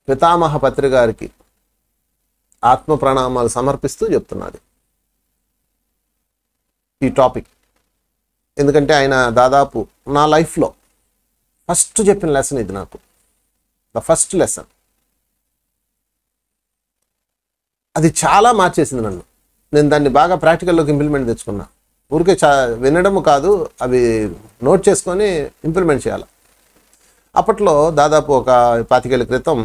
పితామహ పత్రి గారికి ఆత్మ ప్రణామాలు సమర్పిస్తూ చెప్తున్నది ఈ టాపిక్. ఎందుకంటే ఆయన దాదాపు నా లైఫ్లో ఫస్ట్ చెప్పిన లెసన్ ఇది, నాకు ద ఫస్ట్ లెసన్. అది చాలా మార్చేసింది నన్ను. నేను దాన్ని బాగా ప్రాక్టికల్లోకి ఇంప్లిమెంట్ తెచ్చుకున్నా. ఊరికే వినడము కాదు, అవి నోట్ చేసుకొని ఇంప్లిమెంట్ చేయాలి. అప్పట్లో దాదాపు ఒక 25 ఏళ్ల క్రితం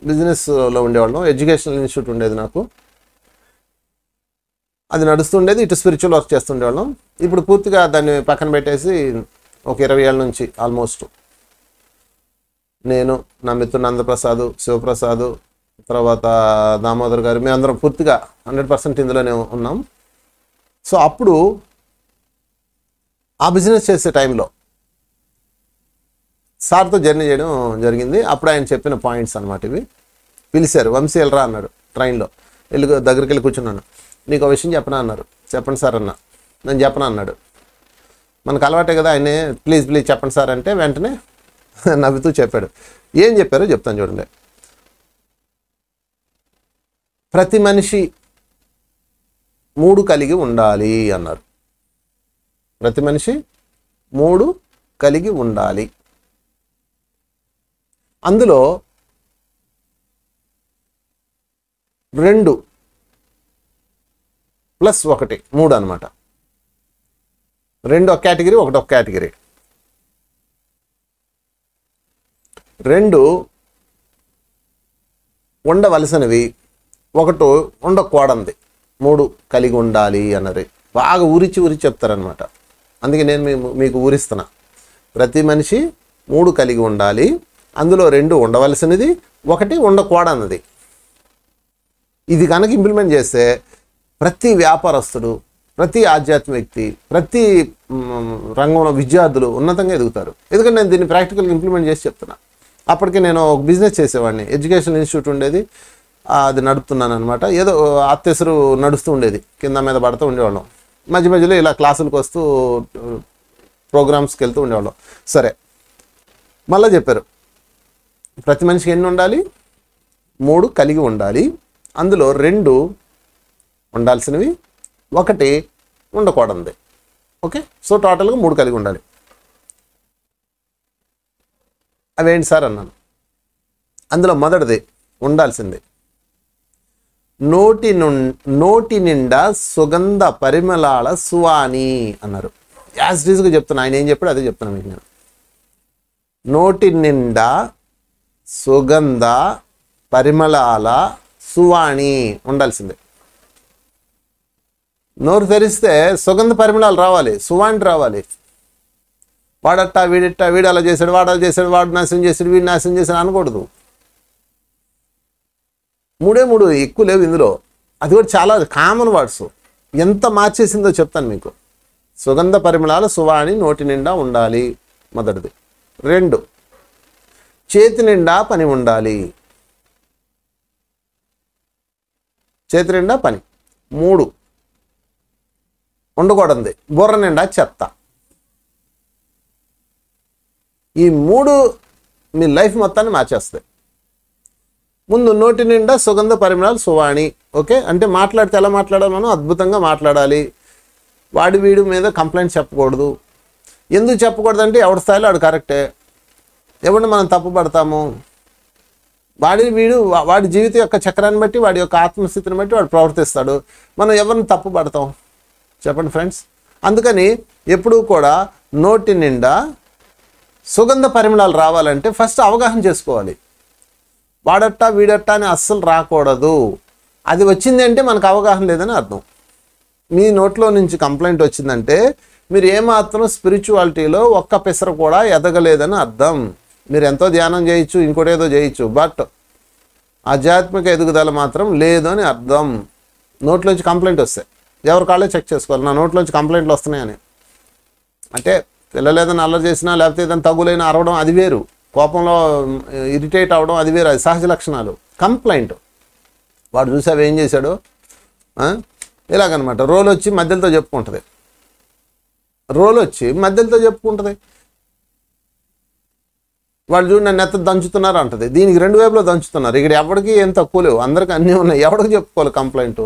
బిజినెస్లో ఉండేవాళ్ళం. ఎడ్యుకేషనల్ ఇన్స్టిట్యూట్ ఉండేది నాకు, అది నడుస్తుండేది. ఇటు స్పిరిచువల్ వర్క్ చేస్తుండేవాళ్ళం. ఇప్పుడు పూర్తిగా దాన్ని పక్కన పెట్టేసి ఒక 20 ఏళ్ళ నుంచి ఆల్మోస్ట్ నేను, నా మిత్రుడు నందప్రసాద్, శివప్రసాద్, తర్వాత దామోదర్ గారు, మేమందరం పూర్తిగా 100% ఇందులోనే ఉన్నాం. సో అప్పుడు ఆ బిజినెస్ చేసే టైంలో సార్తో జర్నీ చేయడం జరిగింది. అప్పుడు ఆయన చెప్పిన పాయింట్స్ అన్నమాట ఇవి. పిలిచారు, వంశీ వెళ్ళరా అన్నాడు ట్రైన్లో. దగ్గరికి వెళ్ళి కూర్చున్నాను. నీకు ఒక విషయం చెప్పనా అన్నారు. చెప్పండి సార్ అన్న. నేను చెప్పనా అన్నాడు. మనకు అలవాటే కదా, ఆయనే ప్లీజ్ ప్లీజ్ చెప్పండి సార్ అంటే వెంటనే నవ్వుతూ చెప్పాడు. ఏం చెప్పారో చెప్తాను చూడండి. ప్రతి మనిషి 3 కలిగి ఉండాలి అన్నారు. ప్రతి మనిషి 3 కలిగి ఉండాలి. అందులో 2 + 1 3 అన్నమాట. 2 ఒక కేటగిరీ, 1 ఒక కేటగిరీ. 2 ఉండవలసినవి, 1 ఉండకూడనిది. 3 కలిగి ఉండాలి అన్నది బాగా ఊరిచి చెప్తారనమాట. అందుకే నేను మీకు ఊరిస్తున్నా. ప్రతి మనిషి 3 కలిగి ఉండాలి. అందులో 2 ఉండవలసినది, 1 ఉండకూడనిది. ఇది కనుక ఇంప్లిమెంట్ చేస్తే ప్రతి వ్యాపారస్తుడు, ప్రతి ఆధ్యాత్మిక వ్యక్తి, ప్రతి రంగంలో విద్యార్థులు ఉన్నతంగా ఎదుగుతారు. ఎందుకంటే నేను దీన్ని ప్రాక్టికల్గా ఇంప్లిమెంట్ చేసి చెప్తున్నా. అప్పటికే నేను ఒక బిజినెస్ చేసేవాడిని. ఎడ్యుకేషన్ ఇన్స్టిట్యూట్ ఉండేది, అది నడుపుతున్నాను అనమాట. ఏదో అత్యసరు నడుస్తూ ఉండేది, కింద మీద పడుతూ ఉండేవాళ్ళం. మధ్య మధ్యలో ఇలా క్లాసులకు వస్తూ ప్రోగ్రామ్స్కి వెళ్తూ ఉండేవాళ్ళం. సరే, మళ్ళీ చెప్పారు ప్రతి మనిషికి ఎన్ని ఉండాలి? 3 కలిగి ఉండాలి. అందులో 2 ఉండాల్సినవి, 1 ఉండకూడనిది. ఓకే, సో టోటల్గా 3 కలిగి ఉండాలి. అవేంటి సార్ అన్నాను. అందులో మొదటిది ఉండాల్సింది, నోటి నిండా సుగంధ పరిమళాల సువాణి అన్నారు. యాజ్ డీజ్గా చెప్తున్నా, ఆయన ఏం చెప్పాడు అదే చెప్తున్నాను మీకు నేను. నోటి నిండా సుగంధ పరిమళాల సువాణి ఉండాల్సిందే. నోరు తెరిస్తే సుగంధ పరిమళాలు రావాలి, సువాణి రావాలి. వాడట్టా వీడిట్టా, వీడు అలా చేశాడు, వాడు అలా చేశాడు, వాడు నాశనం చేశాడు, వీడు నాశనం చేశాడు అనకూడదు. 3 ఎక్కువ లేవు ఇందులో. అది కూడా చాలా కామన్ వర్డ్స్. ఎంత మార్చేసిందో చెప్తాను మీకు. సుగంధ పరిమళాల సువాణి నోటి నిండా ఉండాలి మొదటిది. 2 చేతి నిండా పని ఉండాలి. చేతి నిండా పని. 3 ఉండకూడదు బుర్ర నిండా చెత్త. ఈ 3 మీ లైఫ్ మొత్తాన్ని మార్చేస్తాయి. ముందు నోటి నిండా సుగంధ పరిమళాలు సువాణి. ఓకే, అంటే మాట్లాడితే ఎలా మాట్లాడాలి? మనం అద్భుతంగా మాట్లాడాలి. వాడి వీడి మీద కంప్లైంట్ చెప్పకూడదు. ఎందుకు చెప్పకూడదు అంటే ఎవరి స్థాయిలో వాడు కరెక్టే. ఎవరిని మనం తప్పు పడతాము? వాడి జీవితం యొక్క చక్రాన్ని బట్టి, వాడి యొక్క ఆత్మస్థితిని బట్టి వాడు ప్రవర్తిస్తాడు. మనం ఎవరిని తప్పు పడతాం చెప్పండి ఫ్రెండ్స్? అందుకని ఎప్పుడూ కూడా నోటి నిండా సుగంధ పరిమళాలు రావాలంటే ఫస్ట్ అవగాహన చేసుకోవాలి. వాడట్టా వీడట్టా అని అస్సలు రాకూడదు. అది వచ్చింది అంటే మనకు అవగాహన లేదని అర్థం. మీ నోట్లో నుంచి కంప్లైంట్ వచ్చిందంటే మీరు ఏమాత్రం స్పిరిచువాలిటీలో ఒక్క పిసర కూడా ఎదగలేదని అర్థం. మీరు ఎంతో ధ్యానం చేయొచ్చు, ఇంకోటి ఏదో చేయొచ్చు, బట్ ఆధ్యాత్మిక ఎదుగుదల మాత్రం లేదు అని అర్థం. నోట్లోంచి కంప్లైంట్ వస్తాయి, ఎవరి కాళ్ళే చెక్ చేసుకోవాలి. నా నోట్లోంచి కంప్లైంట్లు వస్తున్నాయని. అంటే పిల్లలేదని అల్లరి చేసినా, లేకపోతే ఏదైనా తగులైనా అరవడం అది వేరు. కోపంలో ఇరిటేట్ అవ్వడం అది వేరు. అది సహజ లక్షణాలు. కంప్లైంట్ వాడు చూసావు ఏం చేశాడు ఇలాగనమాట. రోల్ వచ్చి మధ్యలతో చెప్పుకుంటుంది. వాళ్ళు చూడు నన్ను ఎత్త దంచుతున్నారు అంటది. దీనికి 2 వైపులో దంచుతున్నారు. ఇక్కడ ఎవరికి ఏం తక్కువ లేవు, అందరికీ అన్నీ ఉన్నాయి. ఎవరికి చెప్పుకోవాలి కంప్లైంట్?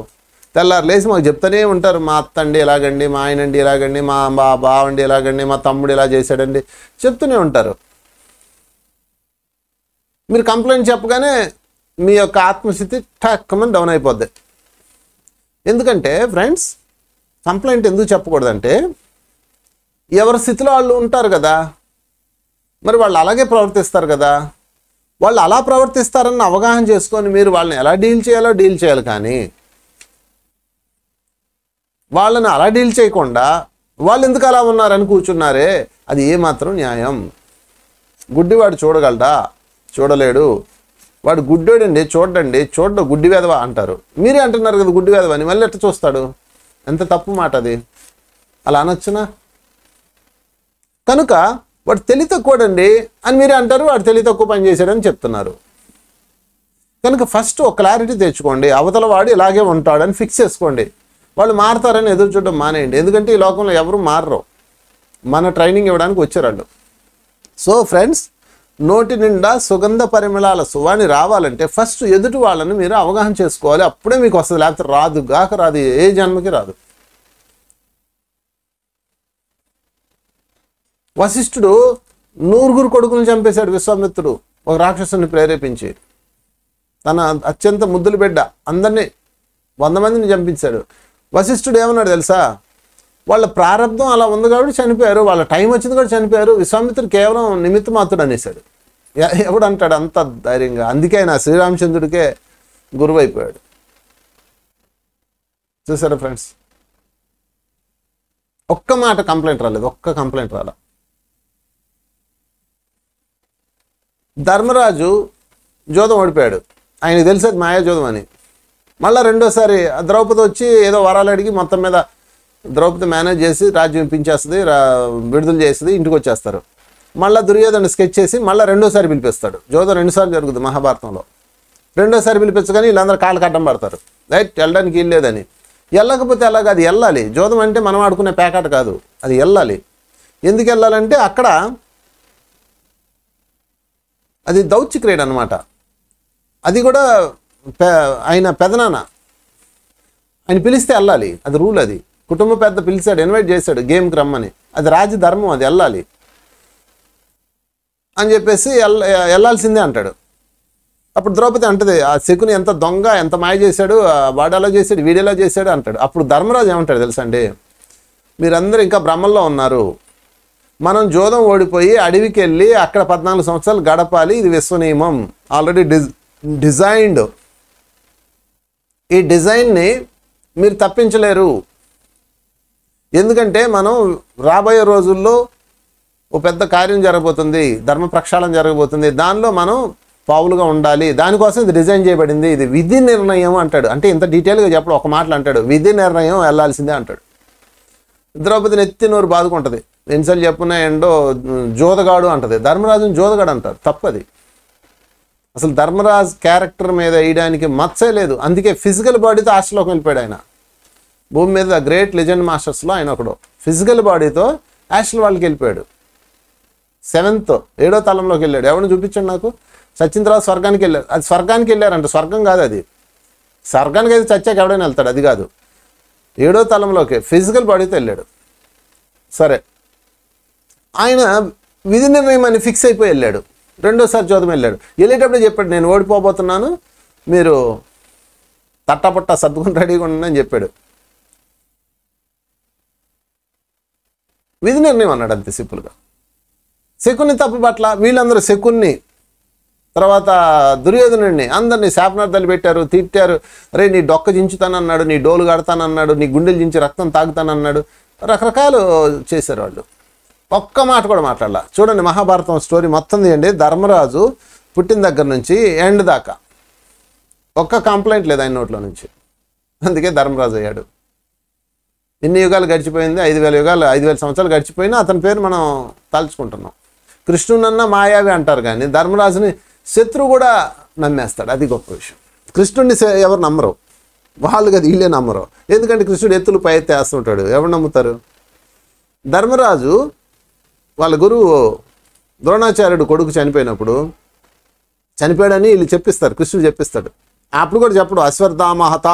తెల్లారు లేచి మాకు చెప్తానే ఉంటారు, మా అత్త అండి ఇలాగండి, మా ఆయన అండి ఇలాగండి, మా బావండి ఇలాగండి, మా తమ్ముడు ఇలా చేశాడండి, చెప్తూనే ఉంటారు. మీరు కంప్లైంట్ చెప్పగానే మీ యొక్క ఆత్మస్థితి టక్కమని డౌన్ అయిపోద్ది. ఎందుకంటే ఫ్రెండ్స్, కంప్లైంట్ ఎందుకు చెప్పకూడదంటే, ఎవరి స్థితిలో వాళ్ళు ఉంటారు కదా, మరి వాళ్ళు అలాగే ప్రవర్తిస్తారు కదా. వాళ్ళు అలా ప్రవర్తిస్తారన్న అవగాహన చేసుకొని మీరు వాళ్ళని ఎలా డీల్ చేయాలో డీల్ చేయాలి. కానీ వాళ్ళని అలా డీల్ చేయకుండా వాళ్ళు ఎందుకు అలా ఉన్నారని కూర్చున్నారే, అది ఏమాత్రం న్యాయం? గుడ్డివాడు చూడగలడా? చూడలేడు. వాడు గుడ్డోడండి, చూడండి, గుడ్డి వెధవ అంటారు. మీరే అంటున్నారు కదా గుడ్డి వెధవ అని, మళ్ళీ ఎట్లా చూస్తాడు? ఎంత తప్పు మాట అది. అలా అనొచ్చునా? కనుక వాడు తెలివి తక్కువడండి అని మీరే అంటారు, వాడు తెలివి తక్కువ పని చేశాడని చెప్తున్నారు. కనుక ఫస్ట్ ఒక క్లారిటీ తెచ్చుకోండి, అవతల వాడు ఇలాగే ఉంటాడని ఫిక్స్ చేసుకోండి. వాళ్ళు మారతారని ఎదురు చూడడం మానేయండి. ఎందుకంటే ఈ లోకంలో ఎవరు మారరు, మన ట్రైనింగ్ ఇవ్వడానికి వచ్చారు వాళ్ళు. సో ఫ్రెండ్స్, నోటి నిండా సుగంధ పరిమళాల సువాణి రావాలంటే ఫస్ట్ ఎదుటి వాళ్ళని మీరు అవగాహన చేసుకోవాలి. అప్పుడే మీకు వస్తుంది, లేకపోతే రాదు, గాక రాదు, ఏ జన్మకి రాదు. వశిష్ఠుడు 100 కొడుకులను చంపేశాడు విశ్వామిత్రుడు, ఒక రాక్షసుని ప్రేరేపించి. తన అత్యంత ముద్దుల బిడ్డ అందరినీ 100 మందిని చంపించాడు. వశిష్ఠుడు ఏమన్నాడు తెలుసా? వాళ్ళ ప్రారంభం అలా ఉంది కాబట్టి చనిపోయారు, వాళ్ళ టైం వచ్చింది కూడా చనిపోయారు, విశ్వామిత్రుడు కేవలం నిమిత్త మాత్రుడు అనేసాడు. ఎవడు అంటాడు అంత ధైర్యంగా? అందుకే ఆయన శ్రీరామచంద్రుడికే గురువు అయిపోయాడు. చూసారా ఫ్రెండ్స్, ఒక్క మాట కంప్లైంట్ రాలేదు, ఒక్క కంప్లైంట్ రాల. ధర్మరాజు జోదం ఓడిపోయాడు, ఆయనకు తెలిసేది మాయాజోదం అని. మళ్ళీ రెండోసారి ద్రౌపది వచ్చి ఏదో వరాలు అడిగి మొత్తం మీద ద్రౌపది మేనేజ్ చేసి రాజ్యం ఇప్పించేస్తుంది, విడుదల చేస్తుంది, ఇంటికి వచ్చేస్తారు. మళ్ళీ దుర్యోధన స్కెచ్ చేసి మళ్ళీ రెండోసారి పిలిపిస్తాడు. జోదం 2 సార్లు జరుగుతుంది మహాభారతంలో. రెండోసారి పిలిపించగానే వీళ్ళందరూ కాళ్ళ కట్టం పడతారు, రైట్, వెళ్ళడానికి వెళ్ళలేదని. వెళ్ళకపోతే ఎలాగ? అది వెళ్ళాలి. జోదం అంటే మనం ఆడుకునే ప్యాకెట్ కాదు, అది వెళ్ళాలి. ఎందుకు వెళ్ళాలంటే అక్కడ అది దౌత్య క్రీడ అనమాట. అది కూడా ఆయన పెదనాన్న ఆయన పిలిస్తే వెళ్ళాలి, అది రూల్. అది కుటుంబ పెద్ద పిలిచాడు, ఇన్వైట్ చేశాడు గేమ్కి రమ్మని, అది రాజధర్మం, అది వెళ్ళాలి అని చెప్పేసి వెళ్ళాల్సిందే అంటాడు. అప్పుడు ద్రౌపది అంటది, ఆ శకుని ఎంత దొంగ, ఎంత మాయ చేశాడు, వాడు ఎలా చేశాడు, వీడు ఎలా చేశాడు అంటాడు. అప్పుడు ధర్మరాజు ఏమంటాడు తెలుసా అండి? మీరందరూ ఇంకా భ్రమల్లో ఉన్నారు, మనం జోదం ఓడిపోయి అడవికి వెళ్ళి అక్కడ 14 సంవత్సరాలు గడపాలి, ఇది విశ్వనియమం, ఆల్రెడీ డిజైన్డ్. ఈ డిజైన్ని మీరు తప్పించలేరు. ఎందుకంటే మనం రాబోయే రోజుల్లో ఓ పెద్ద కార్యం జరగబోతుంది, ధర్మ ప్రక్షాళన జరగబోతుంది, దానిలో మనం పావులుగా ఉండాలి, దానికోసం ఇది డిజైన్ చేయబడింది, ఇది విధి నిర్ణయం అంటాడు. అంటే ఇంత డీటెయిల్గా చెప్పడం, ఒక మాటలు అంటాడు, విధి నిర్ణయం వెళ్ళాల్సిందే అంటాడు. ద్రౌపదిని ఎత్తి నోరు బాదుకుంటుంది, ఎన్నిసార్లు చెప్పున్నాయండో జోదగాడు అంటది. ధర్మరాజుని జోదగాడు అంటారు, తప్పది. అసలు ధర్మరాజు క్యారెక్టర్ మీద వేయడానికి మచ్చే లేదు. అందుకే ఫిజికల్ బాడీతో ఆస్ట్రలోకి వెళ్ళిపోయాడు ఆయన. భూమి మీద గ్రేట్ లెజెండ్ మాస్టర్స్లో ఆయన ఒకడు. ఫిజికల్ బాడీతో ఆస్ట్రల్ వాళ్ళకి వెళ్ళిపోయాడు. 7వ తలంలోకి వెళ్ళాడు. ఎవరిని చూపించండి నాకు? చచ్చిన తర్వాత స్వర్గానికి వెళ్ళారు. అది స్వర్గానికి వెళ్ళారంట, స్వర్గం కాదు అది. స్వర్గానికి అయితే చచ్చాక ఎవడైనా వెళ్తాడు, అది కాదు. 7వ తలంలోకి ఫిజికల్ బాడీతో వెళ్ళాడు. సరే, ఆయన విధి నిర్ణయం అని ఫిక్స్ అయిపోయి వెళ్ళాడు. రెండోసారి జోదం వెళ్ళాడు. వెళ్ళేటప్పుడే చెప్పాడు, నేను ఓడిపోబోతున్నాను, మీరు తట్టపట్ట సర్దుకుని రెడీగా ఉండండి అని చెప్పాడు. విధి నిర్ణయం అన్నాడు అంతే సింపుల్గా. శకుని తప్పు పట్ల వీళ్ళందరూ శకున్ని, తర్వాత దుర్యోధనుడిని అందరినీ శాపనార్థాలు పెట్టారు, తిట్టారు. అరే నీ డొక్క జించుతానన్నాడు, నీ డోలు కడతానన్నాడు, నీ గుండెలు జించి రక్తం తాగుతానన్నాడు, రకరకాలు చేశారు వాళ్ళు. ఒక్క మాట కూడా మాట్లాడాల. చూడండి మహాభారతం స్టోరీ మొత్తం తీయండి. ధర్మరాజు పుట్టిన దగ్గర నుంచి ఎండ్ దాకా ఒక్క కంప్లైంట్ లేదు ఆయన నోట్లో నుంచి. అందుకే ధర్మరాజు అయ్యాడు. ఎన్ని యుగాలు గడిచిపోయింది? 5,000 సంవత్సరాలు గడిచిపోయినా అతని పేరు మనం తలుచుకుంటున్నాం. కృష్ణునన్న మాయావి అంటారు, కానీ ధర్మరాజుని శత్రువు కూడా నమ్మేస్తాడు. అది గొప్ప విషయం. కృష్ణుడిని ఎవరు నమ్మరు, వాళ్ళు కదా వీళ్ళే నమ్మరు. ఎందుకంటే కృష్ణుడు ఎత్తులు పై ఎత్తేస్తుంటాడు, ఎవరు నమ్ముతారు? ధర్మరాజు వాళ్ళ గురువు ద్రోణాచార్యుడు కొడుకు చనిపోయాడని వీళ్ళు చెప్పిస్తారు, కృష్ణుడు చెప్పిస్తాడు. అప్పుడు కూడా చెప్పడు అశ్వత్థామహత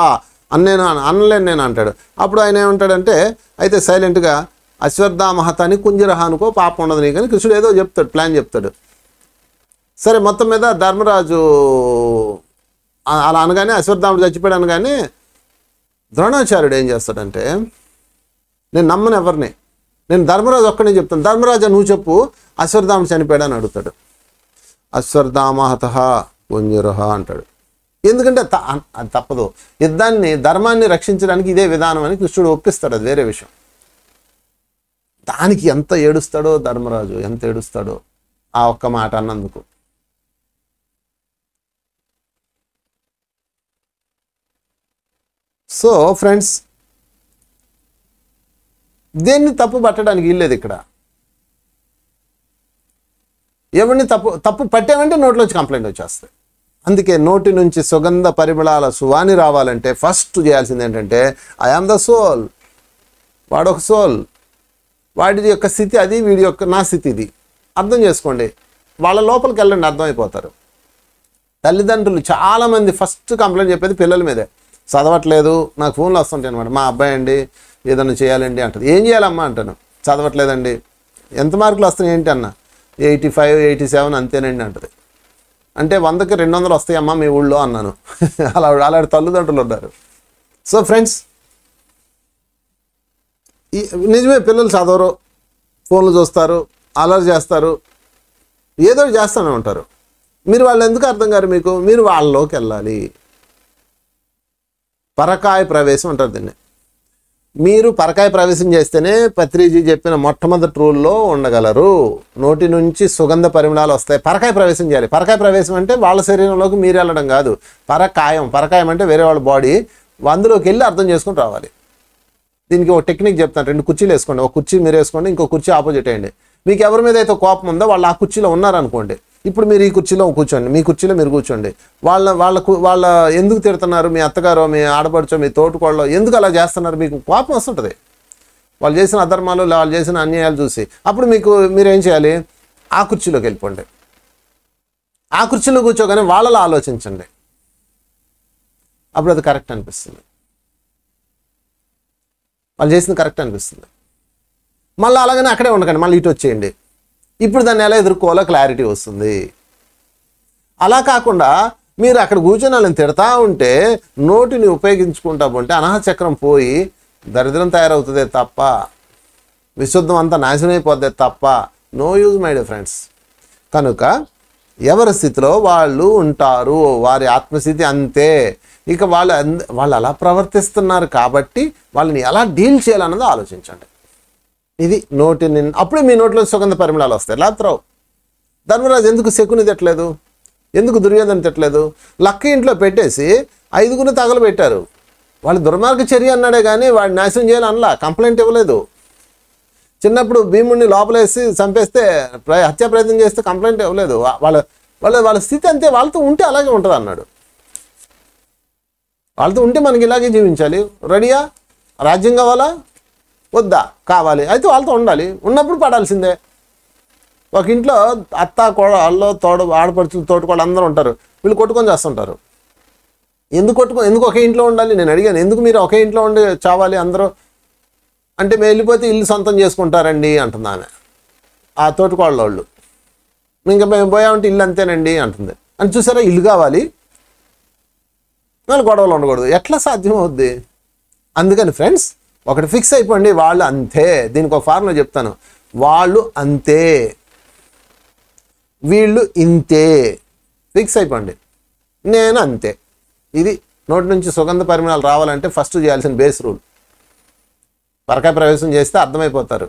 అనలేను నేను అంటాడు. అప్పుడు ఆయన ఏమంటాడంటే అయితే సైలెంట్గా అశ్వత్థామహత అని కుంజరహ అనుకో, పాపం ఉండదు నీకు అని కృష్ణుడు ఏదో చెప్తాడు, ప్లాన్ చెప్తాడు. సరే మొత్తం మీద ధర్మరాజు అలా అనగానే అశ్వత్థాముడు చచ్చిపోయాడు అనగానే ద్రోణాచార్యుడు ఏం చేస్తాడంటే నేను నమ్మను ఎవరిని, నేను ధర్మరాజు ఒక్కడే చెప్తాను, ధర్మరాజా నువ్వు చెప్పు అశ్వత్థాముడు చనిపోయాడు అని అడుగుతాడు. అశ్వత్థామహత కుంజరహ అంటాడు. ఎందుకంటే అది తప్పదు, యుద్ధాన్ని ధర్మాన్ని రక్షించడానికి ఇదే విధానం అని కృష్ణుడు ఒప్పిస్తాడు, అది వేరే విషయం. దానికి ఎంత ఏడుస్తాడో ధర్మరాజు, ఎంత ఏడుస్తాడో ఆ ఒక్క మాట అన్నందుకు. సో ఫ్రెండ్స్, దేన్ని తప్పు పట్టడానికి వీల్లేదు ఇక్కడ. ఎవరిని తప్పు పట్టామంటే నోట్లోంచి కంప్లైంట్ వచ్చేస్తాయి. అందుకే నోటి నుంచి సుగంధ పరిమళాల సువాని రావాలంటే ఫస్ట్ చేయాల్సింది ఏంటంటే ఐ ఆమ్ ద సోల్, వాడొక సోల్, వాడి యొక్క స్థితి అది, వీడి యొక్క నా స్థితి ఇది అర్థం చేసుకోండి. వాళ్ళ లోపలికి వెళ్ళండి, అర్థమైపోతారు. తల్లిదండ్రులు చాలామంది ఫస్ట్ కంప్లైంట్ చెప్పేది పిల్లల మీదే. చదవట్లేదు, నాకు ఫోన్లు వస్తుంటాయి అనమాట, మా అబ్బాయి అండి ఏదైనా చేయాలండి అంటది. ఏం చేయాలమ్మా అంటాను, చదవట్లేదండి. ఎంత మార్కులు వస్తున్నాయి ఏంటి అన్న, 85, 87 అంతేనండి అంటది. అంటే 100కి 200 వస్తాయమ్మా మీ ఊళ్ళో అన్నాను. అలాంటి తల్లిదండ్రులు ఉన్నారు. సో ఫ్రెండ్స్, నిజమే పిల్లలు చదవరు, ఫోన్లు చూస్తారు, అలర్ట్ చేస్తారు, ఏదో చేస్తూనే ఉంటారు. మీరు వాళ్ళు ఎందుకు అర్థం కారు మీకు, మీరు వాళ్ళలోకి వెళ్ళాలి. పరకాయ ప్రవేశం అంటారు దీన్ని. మీరు పరకాయ ప్రవేశం చేస్తేనే పత్రిజీ చెప్పిన మొట్టమొదటి రూల్లో ఉండగలరు. నోటి నుంచి సుగంధ పరిమళాలు వస్తాయి. పరకాయ ప్రవేశం చేయాలి. పరకాయ ప్రవేశం అంటే వాళ్ళ శరీరంలోకి మీరు వెళ్ళడం కాదు. పరకాయం అంటే వేరే వాళ్ళ బాడీ, అందులోకి వెళ్ళి అర్థం చేసుకుని రావాలి. దీనికి ఒక టెక్నిక్ చెప్తాను. 2 కుర్చీలు వేసుకోండి, ఒక కుర్చీ మీరు వేసుకోండి, ఇంకో కుర్చీ ఆపోజిట్ వేయండి. మీకు ఎవరి మీద అయితే కోపం ఉందో వాళ్ళు ఆ కుర్చీలో ఉన్నారనుకోండి, ఇప్పుడు మీరు ఈ కుర్చీలో కూర్చోండి, మీ కుర్చీలో మీరు కూర్చోండి. వాళ్ళ ఎందుకు తిడుతున్నారు, మీ అత్తగారో మీ ఆడపడుచో మీ తోటికోళ్ళో ఎందుకు అలా చేస్తున్నారు, మీకు కోపం వస్తుంటుంది వాళ్ళు చేసిన అధర్మాలు, వాళ్ళు చేసిన అన్యాయాలు చూసి. అప్పుడు మీరేం చేయాలి, ఆ కుర్చీలోకి వెళ్ళిపోండి. ఆ కుర్చీలో కూర్చోగానే వాళ్ళలో ఆలోచించండి. అప్పుడు అది కరెక్ట్ అనిపిస్తుంది, వాళ్ళు చేసింది కరెక్ట్ అనిపిస్తుంది. మళ్ళీ అలాగనే అక్కడే ఉండకండి, మళ్ళీ ఇటు వచ్చేయండి. ఇప్పుడు దాన్ని ఎలా ఎదుర్కోవాలో క్లారిటీ వస్తుంది. అలా కాకుండా మీరు అక్కడ కూర్చొని వాళ్ళని తిడతా ఉంటే, నోటిని ఉపయోగించుకుంటా ఉంటే అనాహచక్రం పోయి దరిద్రం తయారవుతుందే తప్ప, విశుద్ధం అంతా నాశనం అయిపోద్దే తప్ప no use my dear friends. కనుక ఎవరి స్థితిలో వాళ్ళు ఉంటారు, వారి ఆత్మస్థితి అంతే. ఇక వాళ్ళు అలా ప్రవర్తిస్తున్నారు కాబట్టి వాళ్ళని ఎలా డీల్ చేయాలన్నది ఆలోచించండి. ఇది అప్పుడే మీ నోట్లో సుగంధ పరిమళాలు వస్తాయి. లేకపోతే ధర్మరాజు ఎందుకు శకుని తిట్టలేదు, ఎందుకు దుర్యోధన తిట్టలేదు? లక్క ఇంట్లో పెట్టేసి 5గురిని తగలబెట్టారు. వాళ్ళు దుర్మార్గ చర్య అన్నాడే కానీ వాడిని నాశనం చేయాలి అనలా, కంప్లైంట్ ఇవ్వలేదు. చిన్నప్పుడు భీముడిని లోపలేసి చంపేస్తే హత్యా ప్రయత్నం చేస్తే కంప్లైంట్ ఇవ్వలేదు. వాళ్ళ స్థితి అంతే, వాళ్ళతో ఉంటే అలాగే ఉంటుంది అన్నాడు. వాళ్ళతో ఉంటే మనకి ఇలాగే జీవించాలి. రెడీయా, రాజ్యం కావాలా వద్దా, కావాలి, అయితే వాళ్ళతో ఉండాలి. ఉన్నప్పుడు పడాల్సిందే. ఒక ఇంట్లో అత్త కోడళ్ళు ఆడపడుచులు తోటకోళ్ళు అందరూ ఉంటారు, వీళ్ళు కొట్టుకొని చేస్తుంటారు. ఎందుకు ఒకే ఇంట్లో ఉండాలి? నేను అడిగాను, ఎందుకు మీరు ఒకే ఇంట్లో ఉండి చావాలి అందరూ అంటే, మేము వెళ్ళిపోతే ఇల్లు సొంతం చేసుకుంటారండి అంటుంది ఆమె, ఆ తోటకోళ్ళ వాళ్ళు. ఇంకా మేము పోయామంటే ఇల్లు అంతేనండి అంటుంది. అని చూసారా, ఇల్లు కావాలి, వాళ్ళు గొడవలు ఉండకూడదు. ఎట్లా సాధ్యం అవుద్ది? అందుకని ఫ్రెండ్స్, ఒకటి ఫిక్స్ అయిపోండి, వాళ్ళు అంతే. దీనికి ఒక ఫార్ములా చెప్తాను, వాళ్ళు అంతే, వీళ్ళు ఇంతే. ఫిక్స్ అయిపోండి, నేను అంతే. ఇది నోటి నుంచి సుగంధ పరిమళాలు రావాలంటే ఫస్ట్ చేయాల్సిన బేస్ రూల్. పరకాయ ప్రవేశం చేస్తే అర్థమైపోతారు.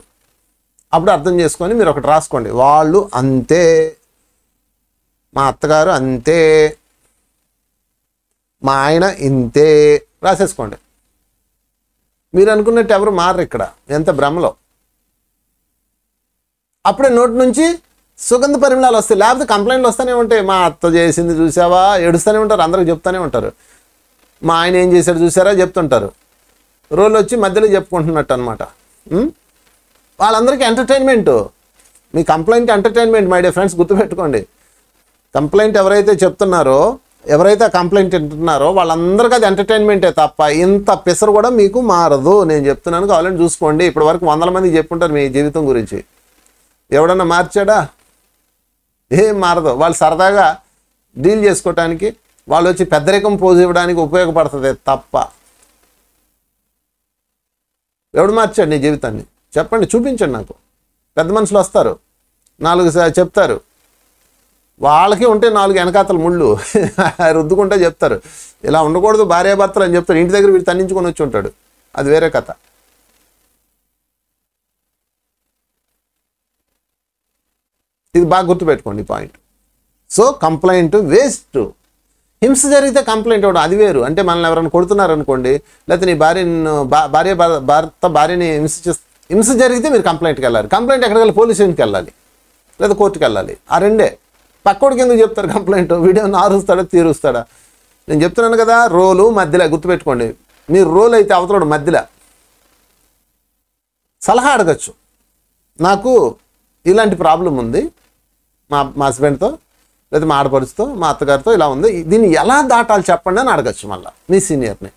అప్పుడు అర్థం చేసుకొని మీరు ఒకటి రాసుకోండి, వాళ్ళు అంతే, మా అత్తగారు అంతే, మా ఆయన ఇంతే, రాసేసుకోండి. మీరు అనుకున్నట్టు ఎవరు మారరు ఇక్కడ, ఎంత భ్రమలో. అప్పుడే నోటి నుంచి సుగంధ పరిమళాలు వస్తాయి. లేకపోతే కంప్లైంట్లు వస్తూనే ఉంటాయి. మా అత్త చేసింది చూసావా, ఏడుస్తూనే ఉంటారు, అందరికి చెప్తూనే ఉంటారు. మా ఆయన ఏం చేశాడు చూసారా చెప్తుంటారు. రోజులు వచ్చి మధ్యలో చెప్పుకుంటున్నట్టు అనమాట. వాళ్ళందరికీ entertainment. Me complaint entertainment my dear friends, గుర్తుపెట్టుకోండి. కంప్లైంట్ ఎవరైతే చెప్తున్నారో, ఎవరైతే కంప్లైంట్ వింటున్నారో వాళ్ళందరికీ అది ఎంటర్టైన్మెంటే తప్ప ఇంత పిసరు కూడా మీకు మారదు. నేను చెప్తున్నాను, కావాలని చూసుకోండి. ఇప్పటి వరకు 100 మందికి చెప్పుంటారు మీ జీవితం గురించి. ఎవడన్నా మార్చాడా? ఏం మారదు. వాళ్ళు సరదాగా డీల్ చేసుకోవటానికి, వాళ్ళు వచ్చి పెద్దరికం పోజు ఇవ్వడానికి ఉపయోగపడుతుంది తప్ప ఎవడు మార్చాడు నీ జీవితాన్ని? చెప్పండి, చూపించండి నాకు. పెద్ద మనుషులు వస్తారు, 4 చెప్తారు. వాళ్ళకి ఉంటే 4 వెనకాతల ముళ్ళు రుద్దుకుంటే చెప్తారు, ఇలా ఉండకూడదు భార్యాభర్తలు అని చెప్తారు. ఇంటి దగ్గర వీడు తన్నించుకొని వచ్చి ఉంటాడు, అది వేరే కథ. ఇది బాగా గుర్తుపెట్టుకోండి పాయింట్. So complaint waste. హింస జరిగితే కంప్లైంట్ ఇవ్వడం అది వేరు. అంటే మనల్ని ఎవరైనా కొడుతున్నారు అనుకోండి, లేకపోతే నీ భర్త భార్యని హింస జరిగితే మీరు కంప్లైంట్కి వెళ్ళాలి. కంప్లైంట్ ఎక్కడికి వెళ్ళాలి? పోలీస్ స్టేషన్కి వెళ్ళాలి, లేదా కోర్టుకి వెళ్ళాలి. ఆ రెండే. పక్కోడికి ఎందుకు చెప్తారు కంప్లైంట్? వీడియో నారుస్తాడా తీరుస్తాడా? నేను చెప్తున్నాను కదా, రోలు మధ్యలో గుర్తుపెట్టుకోండి. మీరు రోల్ అయితే అవతలడు మధ్యలో సలహా అడగచ్చు. నాకు ఇలాంటి ప్రాబ్లం ఉంది మా హస్బెండ్తో, లేదా మా ఆడపడుచుతో, మా అత్తగారితో ఇలా ఉంది, దీన్ని ఎలా దాటాలి చెప్పండి అని అడగచ్చు. మళ్ళీ మీ సీనియర్ని,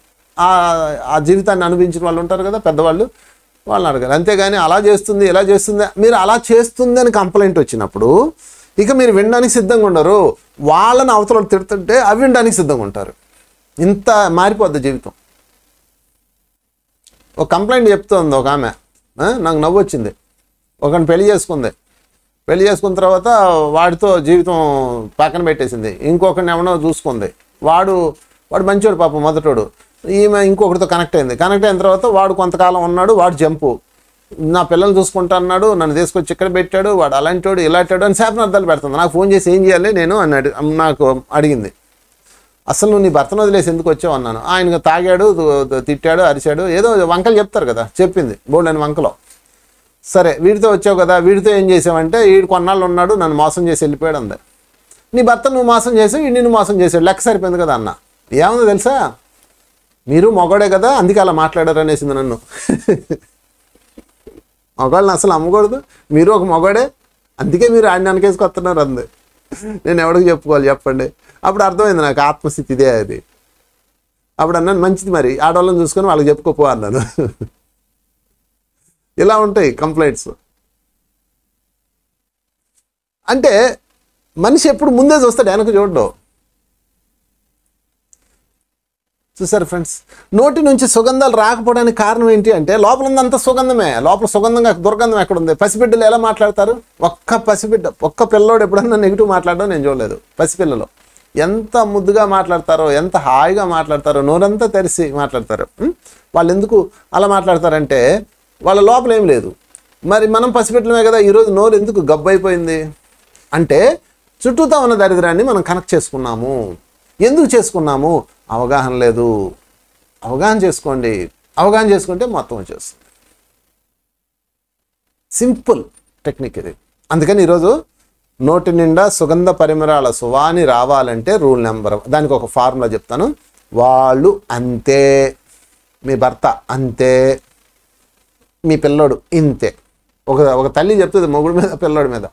ఆ జీవితాన్ని అనుభవించిన వాళ్ళు ఉంటారు కదా పెద్దవాళ్ళు, వాళ్ళని అడగాలి. అంతేగాని అలా చేస్తుంది ఇలా చేస్తుంది, మీరు అలా చేస్తుంది అని కంప్లైంట్ వచ్చినప్పుడు ఇక మీరు వినడానికి సిద్ధంగా ఉండరు. వాళ్ళని అవతల తిడుతుంటే అవి వినడానికి సిద్ధంగా ఉంటారు. ఇంత మారిపోద్ది జీవితం. ఒక కంప్లైంట్ చెప్తుంది ఒక ఆమె, నాకు నవ్వు వచ్చింది. ఒకరిని పెళ్లి చేసుకుంది. పెళ్లి చేసుకున్న తర్వాత వాడితో జీవితం పక్కన పెట్టేసింది. ఇంకొకరిని ఏమన్నా చూసుకుంది. వాడు మంచివాడు పాపం మొదటోడు. ఈమె ఇంకొకరితో కనెక్ట్ అయింది. కనెక్ట్ అయిన తర్వాత వాడు కొంతకాలం ఉన్నాడు, వాడు జంపు, నా పిల్లల్ని చూసుకుంటా అన్నాడు, నన్ను తీసుకొచ్చి ఇక్కడ పెట్టాడు, వాడు అలాంటివాడు ఇలాంటివాడు అని శాపనార్థాలు పెడుతుంది. నాకు ఫోన్ చేసి ఏం చేయాలి నేను అన్నాడు, నాకు అడిగింది. అసలు నువ్వు నీ భర్తను వదిలేసి ఎందుకు వచ్చావు అన్నాను. ఆయన తాగాడు, తిట్టాడు, అరిచాడు, ఏదో వంకలు చెప్తారు కదా, చెప్పింది బోల్డని వంకలో. సరే వీడితో వచ్చావు కదా, వీడితో ఏం చేసావంటే వీడు కొన్నాళ్ళు ఉన్నాడు, నన్ను మోసం చేసి వెళ్ళిపోయాడు అంది. నీ భర్త నువ్వు మోసం చేసావు, వీడు నిన్ను మోసం చేసాడు, లెక్క సరిపోయింది కదా అన్న. ఏముందో తెలుసా, మీరు మొగోడే కదా అందుకే అలా మాట్లాడారు అనేసింది నన్ను. మగవాళ్ళని అసలు అమ్మకూడదు, మీరు ఒక మొగోడే అందుకే మీరు ఆడిని వెనకేసుకొస్తున్నారు అంది. నేను ఎవరికి చెప్పుకోవాలి చెప్పండి? అప్పుడు అర్థమైంది నాకు ఆత్మస్థితి ఇదే అది. అప్పుడు అన్నాను మంచిది, మరి ఆడవాళ్ళని చూసుకొని వాళ్ళకి చెప్పుకోపో అన్నాను. ఇలా ఉంటాయి కంప్లైంట్స్. అంటే మనిషి ఎప్పుడు ముందే చూస్తాడు, వెనక చూడడు. చూసారు ఫ్రెండ్స్, నోటి నుంచి సుగంధాలు రాకపోవడానికి కారణం ఏంటి అంటే లోపల ఉందంతా సుగంధమే. లోపల సుగంధంగా దుర్గంధం ఎక్కడుంది? పసిబిడ్డలు ఎలా మాట్లాడతారు? ఒక్క పిల్లోడు ఎప్పుడన్నా నెగిటివ్ మాట్లాడడం నేను చూడలేదు. పసిపిల్లలు ఎంత ముద్దుగా మాట్లాడతారో, ఎంత హాయిగా మాట్లాడతారో, నోరంతా తెరిసి మాట్లాడతారు. వాళ్ళు ఎందుకు అలా మాట్లాడతారంటే వాళ్ళ లోపల ఏం లేదు. మరి మనం పసిపెట్టడమే కదా, ఈరోజు నోరు ఎందుకు గబ్బైపోయింది అంటే చుట్టూతో ఉన్న దరిద్రాన్ని మనం కనెక్ట్ చేసుకున్నాము. ఎందుకు చేసుకున్నాము? అవగాహన లేదు. అవగాహన చేసుకోండి. అవగాహన చేసుకుంటే మొత్తం వచ్చేస్తుంది. సింపుల్ టెక్నిక్ ఇది. అందుకని ఈరోజు నోటి నిండా సుగంధ పరిమళాల సువాని రావాలంటే రూల్ నెంబర్, దానికి ఒక ఫార్ములా చెప్తాను. వాళ్ళు అంతే, మీ భర్త అంతే, మీ పిల్లోడు ఇంతే. ఒక తల్లి చెప్తుంది మొగుడు మీద పిల్లోడి మీద,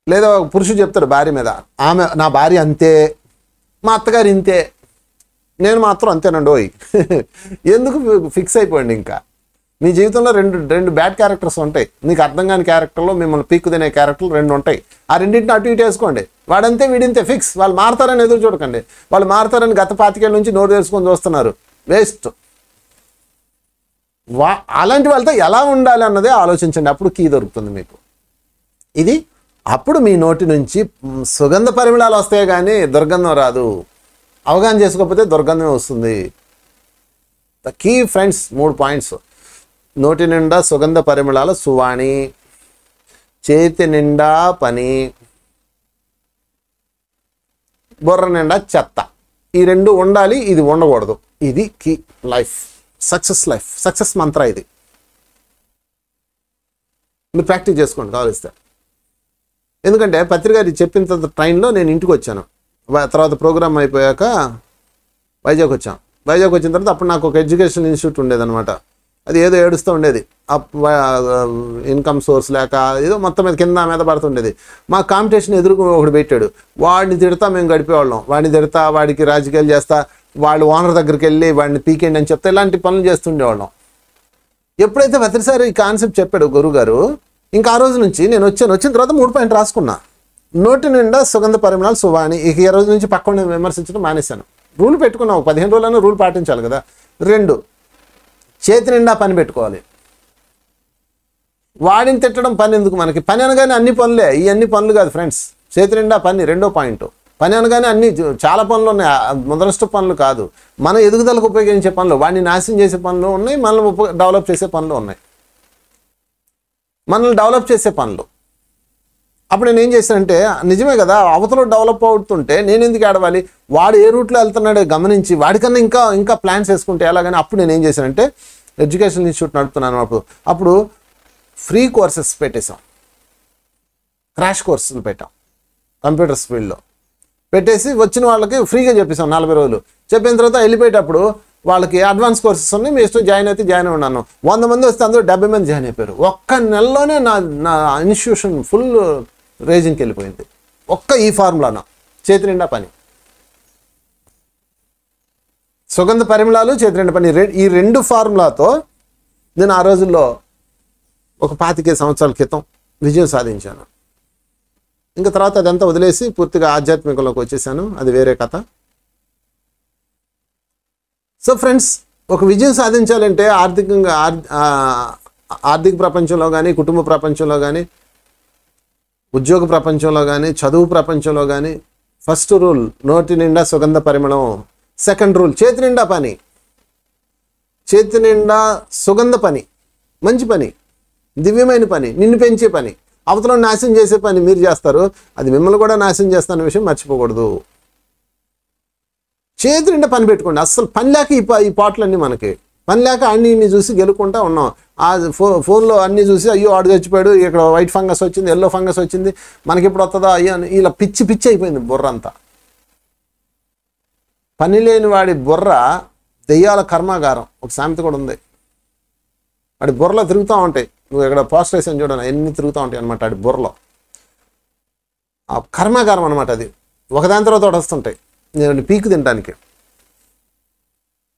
లేదా ఒక పురుషుడు చెప్తాడు భార్య మీద, ఆమె నా భార్య అంతే, మా అత్తగారు ఇంతే, నేను మాత్రం అంతేనండి. ఓయ్ ఎందుకు ఫిక్స్ అయిపోయింది? ఇంకా మీ జీవితంలో రెండు బ్యాడ్ క్యారెక్టర్స్ ఉంటాయి. మీకు అర్థం కాని క్యారెక్టర్లో మిమ్మల్ని పీక్కు తినే క్యారెక్టర్లు 2 ఉంటాయి. ఆ రెండింటిని అటు ఇటు వేసుకోండి. వాడంతే వీడింతే ఫిక్స్. వాళ్ళు మారుతారని ఎదురు చూడకండి. వాళ్ళు మారుతారని గత 25 ఏళ్ళ నుంచి నోరు తెరుచుకొని చూస్తున్నారు, వేస్ట్. అలాంటి వాళ్ళతో ఎలా ఉండాలి అన్నదే ఆలోచించండి. అప్పుడు కీ దొరుకుతుంది మీకు. ఇది అప్పుడు మీ నోటి నుంచి సుగంధ పరిమళాలు వస్తాయి కానీ దుర్గంధం రాదు. అవగాహన చేసుకోకపోతే దుర్గంధమే వస్తుంది. The key friends, 3 points. నోటి నిండా సుగంధ పరిమళాల సువాణి, చేతి నిండా పని, బుర్ర నిండా చెత్త. ఈ 2 ఉండాలి, ఇది ఉండకూడదు. ఇది కీ లైఫ్, సక్సెస్ మంత్ర. ఇది మీరు ప్రాక్టీస్ చేసుకోండి కావలిస్తే. ఎందుకంటే పత్రిక చెప్పిన తర్వాత ట్రైన్లో నేను ఇంటికి వచ్చాను. తర్వాత ప్రోగ్రామ్ అయిపోయాక వైజాగ్ వచ్చాను. వైజాగ్ వచ్చిన తర్వాత అప్పుడు నాకు ఒక ఎడ్యుకేషన్ ఇన్స్టిట్యూట్ ఉండేదన్నమాట. అది ఏదో ఏడుస్తూ ఉండేది, ఇన్కమ్ సోర్స్ లేక ఏదో మొత్తం మీద కింద మీద పడుతుండేది. మా కాంపిటీషన్ ఎదురుకు ఒకటి పెట్టాడు, వాడిని తిడతా మేము గడిపేవాళ్ళం, వాడిని తిడతా, వాడికి రాజకీయాలు చేస్తా, వాళ్ళు ఓనర్ దగ్గరికి వెళ్ళి వాడిని పీకేయండి అని చెప్తే ఇలాంటి పనులు చేస్తుండేవాళ్ళం. ఎప్పుడైతే ప్రతిసారి ఈ కాన్సెప్ట్ చెప్పాడు గురుగారు, ఇంకా ఆ రోజు నుంచి నేను వచ్చిన తర్వాత 3 పాయింట్ రాసుకున్నా. నోటి నిండా సుగంధ పరిమళాలు శుభాని. ఇక ఈ రోజు నుంచి పక్కన విమర్శించడం మానేశాను. రూల్ పెట్టుకున్నావు, 15 రోజులైనా రూల్ పాటించాలి కదా. 2, చేతి నిండా పని పెట్టుకోవాలి. వాడిని తిట్టడం పని ఎందుకు మనకి? పని అనగానే అన్ని పనులే, ఈ అన్ని పనులు కాదు ఫ్రెండ్స్. చేతి నిండా పని 2వ పాయింట్. పని అనగానే అన్ని చాలా పనులు ఉన్నాయి, మొదలస్ట్ పనులు కాదు. మన ఎదుగుదలకు ఉపయోగించే పనులు, వాడిని నాశనం చేసే పనులు ఉన్నాయి, మనల్ని డెవలప్ చేసే పనులు ఉన్నాయి. మనల్ని డెవలప్ చేసే పనులు. అప్పుడు నేను ఏం చేశానంటే, నిజమే కదా, అవతల డెవలప్ అవుతుంటే నేను ఎందుకు ఆడవాలి? వాడు ఏ రూట్లో వెళ్తున్నాడో గమనించి వాడికన్నా ఇంకా ప్లాన్స్ వేసుకుంటే ఎలాగని అప్పుడు నేను ఏం చేశానంటే, ఎడ్యుకేషన్ ఇన్స్టిట్యూట్ నడుపుతున్నాను. అప్పుడు ఫ్రీ కోర్సెస్ పెట్టేశాం, క్రాష్ కోర్సులు పెట్టాం కంప్యూటర్స్ ఫీల్డ్లో. పెట్టేసి వచ్చిన వాళ్ళకి ఫ్రీగా చెప్పేసాం 40 రోజులు. చెప్పిన తర్వాత వెళ్ళిపోయేటప్పుడు వాళ్ళకి అడ్వాన్స్ కోర్సెస్ ఉన్నాయి, మీ ఇష్టం జాయిన్ అయితే జాయిన్ ఉన్నాను. 100 మంది వస్తే అందరూ 70 మంది జాయిన్ అయిపోయారు. ఒక్క నెలలోనే నా ఇన్స్టిట్యూషన్ ఫుల్ రేజింగ్కి వెళ్ళిపోయింది. ఈ ఫార్ములాను, చేతి నిండా పని, సుగంధ పరిమళాలు, చేతి నిండా పని, ఈ 2 ఫార్ములాతో నేను ఆ రోజుల్లో ఒక 25 సంవత్సరాల క్రితం విజయం సాధించాను. ఇంకా తర్వాత అదంతా వదిలేసి పూర్తిగా ఆధ్యాత్మికంలోకి వచ్చేసాను, అది వేరే కథ. సో ఫ్రెండ్స్, ఒక విజయం సాధించాలంటే ఆర్థిక ప్రపంచంలో కానీ, కుటుంబ ప్రపంచంలో కానీ, ఉద్యోగ ప్రపంచంలో కానీ, చదువు ప్రపంచంలో కానీ, ఫస్ట్ రూల్ నోటి నిండా సుగంధ పరిమళం. సెకండ్ రూల్ చేతి నిండా పని. చేతి నిండా సుగంధ పని, మంచి పని, దివ్యమైన పని, నిన్ను పెంచే పని. అవతల నాశనం చేసే పని మీరు చేస్తారు, అది మిమ్మల్ని కూడా నాశనం చేస్తున్న విషయం మర్చిపోకూడదు. చేతి నిండా పని పెట్టుకోండి. అస్సలు పని లేక ఈ పాటలన్నీ మనకి పని లేక అన్ని చూసి గెలుకుంటా ఉన్నాం. ఆ ఫోన్లో అన్నీ చూసి అయ్యో ఆడు చచ్చిపోయాడు, ఇక్కడ వైట్ ఫంగస్ వచ్చింది, ఎల్లో ఫంగస్ వచ్చింది, మనకి ఎప్పుడు వస్తుందా అయ్యో అని ఇలా పిచ్చి అయిపోయింది బుర్ర అంతా. పని లేని వాడి బుర్ర దెయ్యాల కర్మాగారం, ఒక సామెత కూడా ఉంది. వాడి బుర్రలో తిరుగుతూ ఉంటాయి, నువ్వు ఇక్కడ పోస్ట్ వేసాను చూడను, ఎన్ని తిరుగుతూ ఉంటాయి అనమాట వాడి బుర్రలో. ఆ కర్మాగారం అనమాట అది, ఒకదాని తర్వాత ఒకటి వస్తుంటాయి నేను పీకు తినడానికి.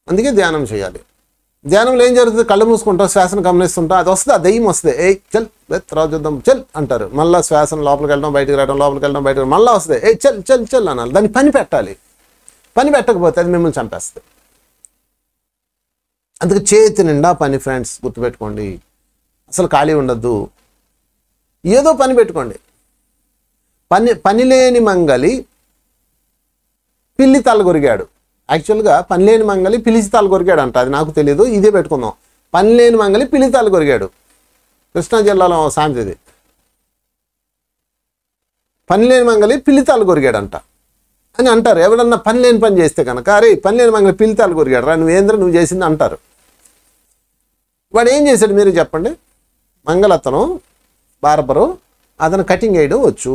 అందుకే ధ్యానం చేయాలి. ధ్యానంలో ఏం జరుగుతుంది? కళ్ళు మూసుకుంటాం, శ్వాసను గమనిస్తుంటాం, అది వస్తుంది, ఆ దెయ్యం వస్తుంది, చల్ తర్వాత చూద్దాం చల్ అంటారు. మళ్ళీ శ్వాసను లోపలికి వెళ్ళడం, బయటకు రావడం, లోపలికి వెళ్ళడం, బయటకు మళ్ళీ వస్తుంది, చల్ అనాలి. దాన్ని పని పెట్టాలి. పని పెట్టకపోతే అది మిమ్మల్ని చంపేస్తుంది. అందుకే చేతి నిండా పని ఫ్రెండ్స్, గుర్తుపెట్టుకోండి. అసలు ఖాళీ ఉండద్దు, ఏదో పని పెట్టుకోండి. పని లేని మంగలి పిల్లి తలగొరిగాడు. యాక్చువల్గా పని లేని మంగలి పిలిచి తలగొరిగాడు అంట, అది నాకు తెలియదు, ఇదే పెట్టుకుందాం. పని లేని మంగలి పిల్లి తలగొరిగాడు, కృష్ణా జిల్లాలో సామెత ఇది. పని లేని మంగలి పిల్లి తలగొరిగాడంట అని అంటారు. ఎవరన్నా పని లేని పని చేస్తే కనుక, అరే పని లేని మంగలి పిల్లి తలగొరిగాడు రా, నువ్వు చేసింది అంటారు. వాడు ఏం చేశాడు మీరు చెప్పండి? మంగళతను బార్బరు అతను కటింగ్ వేయడం వచ్చు.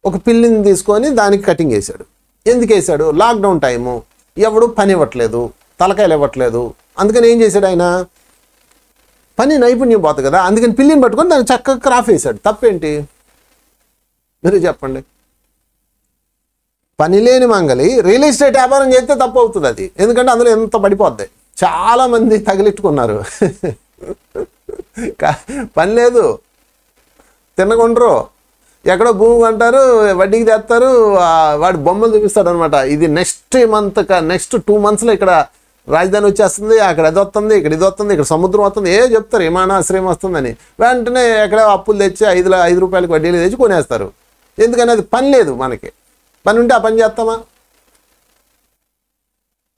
ఒక పిల్లిని తీసుకొని దానికి కటింగ్ వేశాడు. ఎందుకు వేశాడు? లాక్డౌన్ టైము, ఎవడు పని ఇవ్వట్లేదు, తలకాయలు ఇవ్వట్లేదు. అందుకని ఏం చేశాడు ఆయన? పని నైపుణ్యం పోతుంది కదా, అందుకని పిల్లిని పట్టుకొని దాన్ని చక్కగా క్రాఫ్ వేశాడు. తప్పేంటి మీరు చెప్పండి? పని లేని మంగలి రియల్ ఎస్టేట్ వ్యాపారం చేస్తే తప్పు అవుతుంది అది, ఎందుకంటే అందులో ఎంత పడిపోద్ది. చాలామంది తగిలిట్టుకున్నారు. పని లేదు, తినకుండరు, ఎక్కడో భూమి కొంటారు, వడ్డీకి తెస్తారు, వాడి బొమ్మలు చూపిస్తాడు అనమాట. ఇది నెక్స్ట్ 2 monthsలో ఇక్కడ రాజధాని వచ్చేస్తుంది, అక్కడ అది వస్తుంది, ఇక్కడ ఇది వస్తుంది, ఇక్కడ సముద్రం వస్తుంది, చెప్తారు విమానాశ్రయం వస్తుందని. వెంటనే ఎక్కడ అప్పులు తెచ్చి 5 రూపాయలకి వడ్డీలు తెచ్చి కొనేస్తారు. ఎందుకని? అది పని లేదు మనకి. పని ఉంటే ఆ పని చేస్తామా?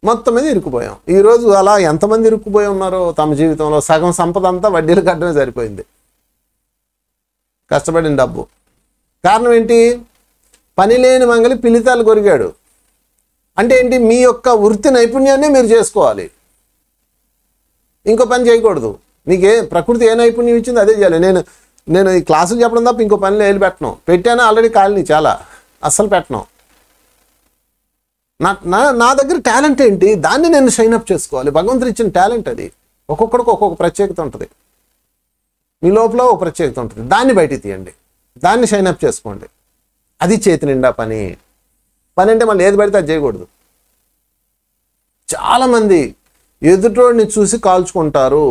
మొత్తం మీద ఇరుక్కుపోయాం. ఈరోజు అలా ఎంతమంది ఇరుక్కుపోయి ఉన్నారో తమ జీవితంలో సగం సంపద అంతా వడ్డీలు కట్టడమే సరిపోయింది, కష్టపడిన డబ్బు. కారణం ఏంటి? పని లేని మంగలి పిలితాలు కొరిగాడు. అంటే ఏంటి? మీ యొక్క వృత్తి నైపుణ్యాన్ని మీరు చేసుకోవాలి, ఇంకో పని చేయకూడదు. మీకు ప్రకృతి ఏ నైపుణ్యం ఇచ్చిందో అదే చేయాలి. నేను ఈ క్లాసులు చెప్పడం తప్ప ఇంకో పనిలో వెళ్ళి పెట్టను. పెట్టాను ఆల్రెడీ కాలనీ చాలా, అస్సలు పెట్టను. నా దగ్గర టాలెంట్ ఏంటి, దాన్ని నేను షైన్ అప్ చేసుకోవాలి. భగవంతుడు ఇచ్చిన టాలెంట్ అది. ఒక్కొక్కడికి ఒక్కొక్క ప్రత్యేకత ఉంటుంది. మీ లోపల ఒక ప్రత్యేకత ఉంటుంది, దాన్ని బయటికి తీయండి, దాన్ని షైన్ అప్ చేసుకోండి. అది చేతి నిండా పని. పని అంటే మళ్ళీ ఏది పడితే అది చేయకూడదు. చాలామంది ఎదుటోడిని చూసి కాల్చుకుంటారు.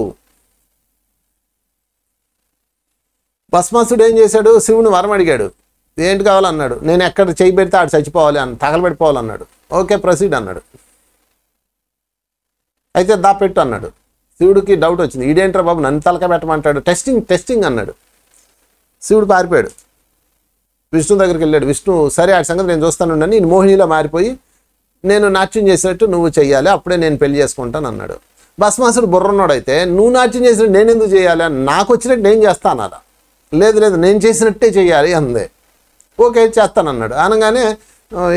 భస్మాసుడు ఏం చేశాడు? శివుని వరం అడిగాడు, ఏంటి కావాలన్నాడు. నేను ఎక్కడ చేయి పెడితే ఆడు చచ్చిపోవాలి అని, తగలబెడిపోవాలన్నాడు. ఓకే ప్రొసీడ్ అన్నాడు. అయితే దాపెట్టు అన్నాడు. శివుడికి డౌట్ వచ్చింది, ఈడేంట్రా బాబు నన్ను తలక పెట్టమంటాడు, టెస్టింగ్ అన్నాడు. శివుడు పారిపోయాడు, విష్ణు దగ్గరికి వెళ్ళాడు. విష్ణు సరే ఆడి సంగతి నేను చూస్తాను, నేను మోహినిలో మారిపోయి నేను నాట్యం చేసినట్టు నువ్వు చెయ్యాలి, అప్పుడే నేను పెళ్లి చేసుకుంటాను అన్నాడు. భస్మాసుడు బుర్రన్నాడైతే నువ్వు నాట్యం చేసినట్టు నేను ఎందుకు చేయాలి, నాకు వచ్చినట్టు నేను చేస్తాను అలా. లేదు నేను చేసినట్టే చేయాలి అందే. ఓకే చేస్తానన్నాడు. అనగానే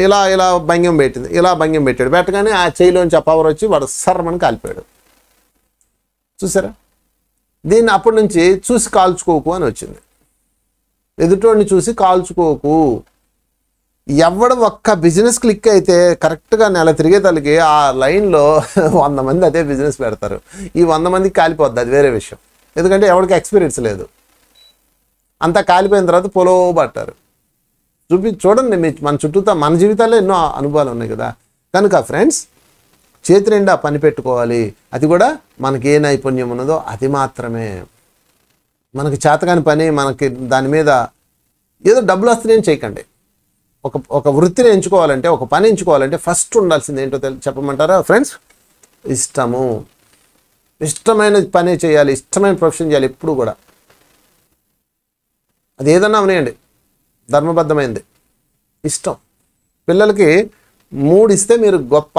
ఇలా భంగ్యం పెట్టింది, ఇలా భంగ్యం పెట్టాడు. పెట్టగానే ఆ చేయిలోంచి ఆ పవర్ వచ్చి వాడు సర్రమని కాలిపోయాడు. చూసారా? దీన్ని అప్పటి నుంచి చూసి కాల్చుకోకు అని వచ్చింది. ఎదుటోడిని చూసి కాల్చుకోకు. ఎవడ ఒక్క బిజినెస్ క్లిక్ అయితే కరెక్ట్గా నెల తిరిగే తలకి ఆ లైన్లో 100 మంది అదే బిజినెస్ పెడతారు. ఈ 100 మందికి కాలిపోద్ది, అది వేరే విషయం. ఎందుకంటే ఎవరికి ఎక్స్పీరియన్స్ లేదు. అంతా కాలిపోయిన తర్వాత పొలో పట్టారు. చూడండి, మన చుట్టూతో మన జీవితాల్లో ఎన్నో అనుభవాలు ఉన్నాయి కదా. కనుక ఫ్రెండ్స్, చేతి నిండా పని పెట్టుకోవాలి. అది కూడా మనకి ఏ నైపుణ్యం ఉన్నదో అది మాత్రమే. మనకి చేతకాని పని, మనకి దాని మీద ఏదో డబ్బులు వస్తున్నాయని చేయకండి. ఒక వృత్తిని ఎంచుకోవాలంటే, ఒక పని ఎంచుకోవాలంటే ఫస్ట్ ఉండాల్సింది ఏంటో చెప్పమంటారా ఫ్రెండ్స్? ఇష్టమైన పని చేయాలి, ఇష్టమైన ప్రొఫెషన్ చేయాలి ఎప్పుడు కూడా. అది ఏదన్నా అవనేయండి, ధర్మబద్ధమైంది, ఇష్టం. పిల్లలకి 3 ఇస్తే మీరు గొప్ప.